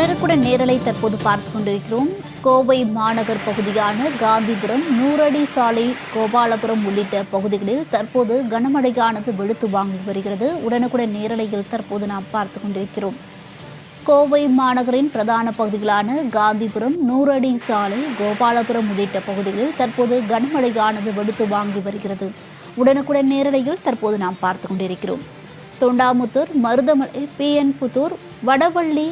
உடனுக்குடன் நேரலை தற்போது பார்த்துக் கொண்டிருக்கிறோம். கோவை மாநகர் பகுதியான காந்திபுரம், நூறடி சாலை, கோபாலபுரம் உள்ளிட்ட பகுதிகளில் தற்போது கனமழையானது வெளுத்து வாங்கி வருகிறது. உடனுக்குடன் நேரலையில் தற்போது நாம் பார்த்துக் கொண்டிருக்கிறோம். கோவை மாநகரின் பிரதான பகுதிகளான காந்திபுரம், நூறடி சாலை, கோபாலபுரம் உள்ளிட்ட பகுதிகளில் தற்போது கனமழையானது வெளுத்து வாங்கி வருகிறது. உடனுக்குடன் நேரலையில் தற்போது நாம் பார்த்துக் கொண்டிருக்கிறோம். தொண்டாமுத்தூர், மருதமலை, PN புத்தூர், வடவள்ளி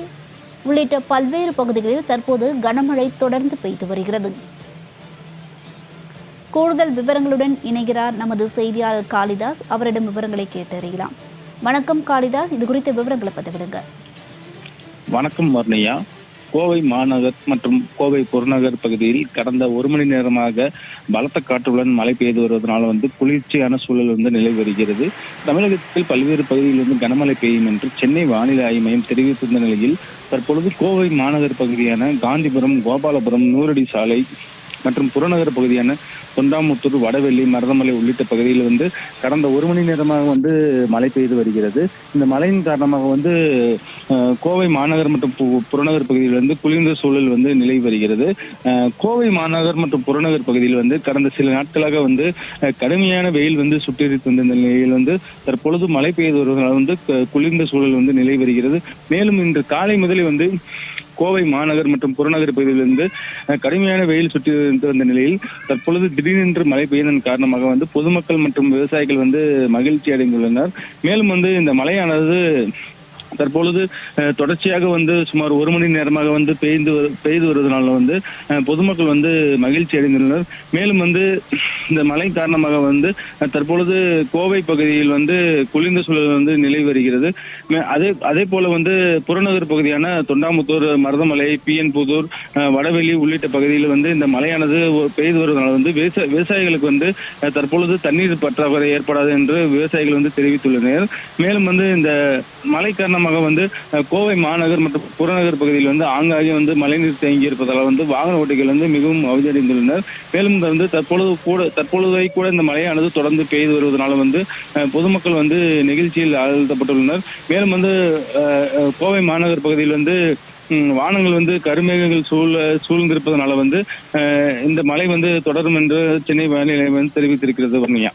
உள்ளிட்ட பல்வேறு பகுதிகளில் தற்போது கனமழை தொடர்ந்து பெய்து வருகிறது. கூடுதல் விவரங்களுடன் இணைகிறார் நமது செய்தியாளர் காளிதாஸ். அவரிடம் விவரங்களை கேட்டறியலாம். வணக்கம் காளிதாஸ், இது குறித்த விவரங்களை பதிவிடுங்க. வணக்கம் வர்ணியா. கோவை மாநகர் மற்றும் கோவை புறநகர் பகுதியில் கடந்த ஒரு மணி நேரமாக பலத்த காற்றுடன் மழை பெய்து வருவதனால குளிர்ச்சியான சூழல் நிலை வருகிறது. தமிழகத்தில் பல்வேறு பகுதிகளில் கனமழை பெய்யும் என்று சென்னை வானிலை ஆய்வு மையம் தெரிவித்திருந்த நிலையில் தற்பொழுது கோவை மாநகர் பகுதியான காந்திபுரம், கோபாலபுரம், நூறடி சாலை மற்றும் புறநகர் பகுதியான தொண்டாமுத்தூர், வடவெள்ளி, மருதமலை உள்ளிட்ட பகுதியில் கடந்த ஒரு மணி நேரமாக மழை பெய்து வருகிறது. இந்த மழையின் காரணமாக கோவை மாநகர் மற்றும் புறநகர் பகுதியில் குளிர்ந்த சூழல் நிலை வருகிறது. கோவை மாநகர் மற்றும் புறநகர் பகுதியில் கடந்த சில நாட்களாக கடுமையான வெயில் சுட்டெரித்து வந்த நிலையில் தற்பொழுது மழை பெய்து வருவதால் குளிர்ந்த சூழல் நிலை வருகிறது. மேலும் இன்று காலை முதலே கோவை மாநகர் மற்றும் புறநகர் பகுதியிலிருந்து கடுமையான வெயில் சுற்றி வந்த நிலையில் தற்பொழுது திடீரென்று மழை பெய்ததன் காரணமாக பொதுமக்கள் மற்றும் விவசாயிகள் மகிழ்ச்சி அடைந்துள்ளனர். மேலும் இந்த மழையானது தற்பொழுது தொடர்ச்சியாக சுமார் ஒரு மணி நேரமாக பெய்து வருவதனால பொதுமக்கள் மகிழ்ச்சி அடைந்துள்ளனர். மேலும் இந்த மழை காரணமாக தற்பொழுது கோவை பகுதியில் குளிர்ந்த சூழல் நிலை வருகிறது. அதே போல புறநகர் பகுதியான தொண்டாமுத்தூர், மருதமலை, PN புத்தூர், வடவெளி உள்ளிட்ட பகுதியில் இந்த மழையானது பெய்து வருவதனால விவசாயிகளுக்கு தற்பொழுது தண்ணீர் பற்றாக்குறை ஏற்படாது என்று விவசாயிகள் தெரிவித்துள்ளனர். மேலும் இந்த மழை காரணமாக கோவை மாநகர் மற்றும் புறநகர் பகுதியில் ஆங்காங்கே மழைநீர் தேங்கி இருப்பதால் வாகன ஓட்டிகள் மிகவும் அவதியடைந்துள்ளனர். மேலும் தற்பொழுதை கூட இந்த மழையானது தொடர்ந்து பெய்து வருவதனால பொதுமக்கள் நெகிழ்ச்சியில் ஆழ்த்தப்பட்டுள்ளனர். மேலும் கோவை மாநகர் பகுதியில் வானங்கள் கருமேகங்கள் சூழ்ந்திருப்பதனால இந்த மழை தொடரும் என்று சென்னை வானிலை தெரிவித்திருக்கிறது. வர்ணியா.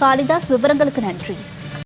காளிதாஸ், விவரங்களுக்கு நன்றி.